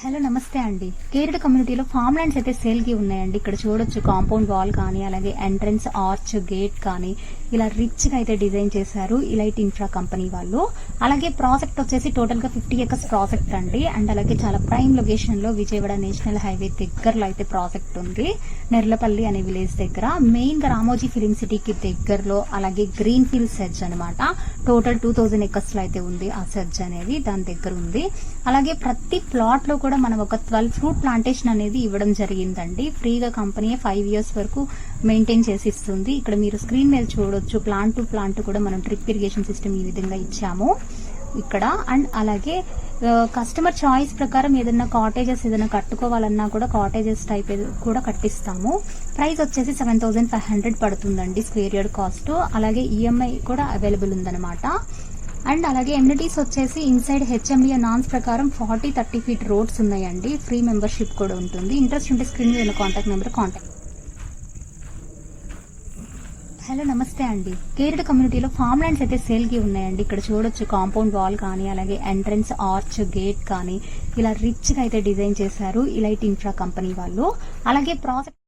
Hello నమస్తే అండి. కేరళ కమ్యూనిటీలో ఫామ్ ల్యాండ్స్ అయితే సేల్ కి ఉన్నాయండి. ఇక్కడ చూడొచ్చు కాంపౌండ్ వాల్ కానీ అలాగే ఎంట్రన్స్ ఆర్చ్ గేట్ కానీ ఇలా రిచ్ గా అయితే డిజైన్ చేశారు ఇలైట్ ఇన్ఫ్రా కంపెనీ వాళ్ళు. అలాగే ప్రాజెక్ట్ వచ్చేసి టోటల్ గా 50 ఎకర్స్ ప్రాజెక్ట్ అండి. అండ్ అలాగే చాలా ప్రైమ్ లొకేషన్ లో విజయవాడ నేషనల్ హైవే దగ్గరలో అయితే ప్రాజెక్ట్ ఉంది. నెర్లపల్లి అనే విలేజ్ దగ్గర మెయిన్ గా రామోజీ ఫిలిం సిటీకి దగ్గరలో. అలాగే గ్రీన్ ఫీల్డ్ సెర్చ్ అనమాట. టోటల్ 2000 ఎకర్స్ లో అయితే ఉంది ఆ సెర్చ్ అనేది, దాని దగ్గర ఉంది. అలాగే ప్రతి ప్లాట్ లో కూడా మనం ఒక 12 ఫ్రూట్ ప్లాంటేషన్ అనేది ఇవ్వడం జరిగిందండి. ఫ్రీగా కంపెనీ 5 ఇయర్స్ వరకు మెయింటైన్ చేసి ఇస్తుంది. ఇక్కడ మీరు స్క్రీన్ మీద చూడొచ్చు ప్లాంట్ టు ప్లాంట్ కూడా మనం డ్రిప్ ఇరిగేషన్ సిస్టమ్ ఈ విధంగా ఇచ్చాము ఇక్కడ. అండ్ అలాగే కస్టమర్ చాయిస్ ప్రకారం ఏదైనా కాటేజెస్ ఏదైనా కట్టుకోవాలన్నా కూడా కాటేజెస్ టైప్ కూడా కట్టిస్తాము. ప్రైస్ వచ్చేసి 7500 పడుతుందండి స్క్వేర్ యార్డ్ కాస్ట్. అలాగే ఈఎంఐ కూడా అవైలబుల్ ఉందన్నమాట. అండ్ అలాగే ఎమ్యూనిటీస్ వచ్చేసి ఇన్సైడ్ హెచ్ఎండిఏ నాన్స్ ప్రకారం 40-30 ఫీట్ రోడ్స్ ఉన్నాయండి. ఫ్రీ మెంబర్షిప్ కూడా ఉంటుంది. ఇంట్రెస్ట్ ఉంటే స్క్రీన్ మీద కాంటాక్ట్ నెంబర్ కాంటాక్ట్. హలో నమస్తే అండి. కేరళ కమ్యూనిటీలో ఫామ్ ల్యాండ్స్ అయితే సేల్ కి ఉన్నాయండి. ఇక్కడ చూడొచ్చు కాంపౌండ్ వాల్ కానీ అలాగే ఎంట్రన్స్ ఆర్చ్ గేట్ కానీ ఇలా రిచ్ గా అయితే డిజైన్ చేశారు ఇలైట్ ఇన్ఫ్రా కంపెనీ వాళ్ళు. అలాగే ప్రాజెక్ట్